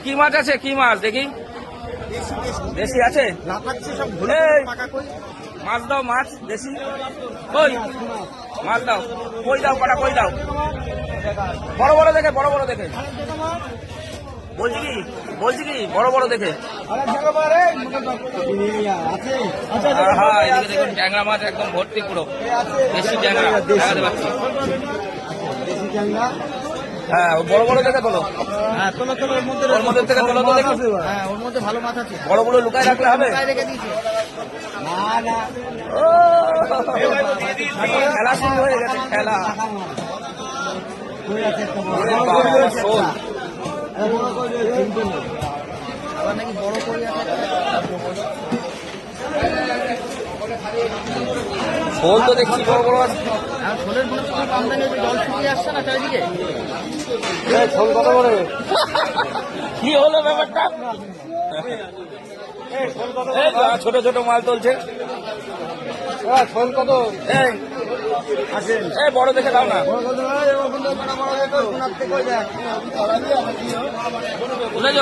কি মাছ আছে? কি মাছ দেখি? দেশি আছে? এই, মাছ দাও, মাছ দেশি কই? মাছ দাও, কই দাও, কটা কই দাও? বড় বড় দেখে, বড় বড় দেখে। বলছি কি বড় বড় দেখে। হ্যাঁ, এদিকে দেখুন ট্যাংরা মাছ একদম ভর্তি পুরো দেশি ট্যাংরা দেখাতে পাচ্ছি। হ্যাঁ, বড় বড় দেখে তোলো। হ্যাঁ, তোলো তোলো, ওর মধ্যে থেকে তোলো তো দেখি। হ্যাঁ, ওর মধ্যে ভালো মাছ আছে। বড়গুলো লুকায় রাখলে হবে? না না, ও, খেলা শুরু হয়ে গেছে, খেলা। শোল আবার নাকি বড় করি আছে। শোল তো দেখছি বড় বড় আছে। আর শোলের মনে হয় আমদানি হচ্ছে, জল শুকিয়ে আসছে না চারিদিকে। শোল কত বড়? কি হলো ব্যাপারটা? ছোট ছোট মাল তুলছে। শোল কত? এই বড় দেখে দাও না। বুঝেছ?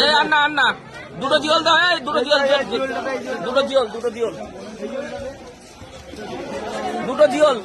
এই আন্না আন্না, দুটো জিওল দাও। এই দুটো জিওল, দুটো জিওল, দুটো জিওল, দুটো জিওল।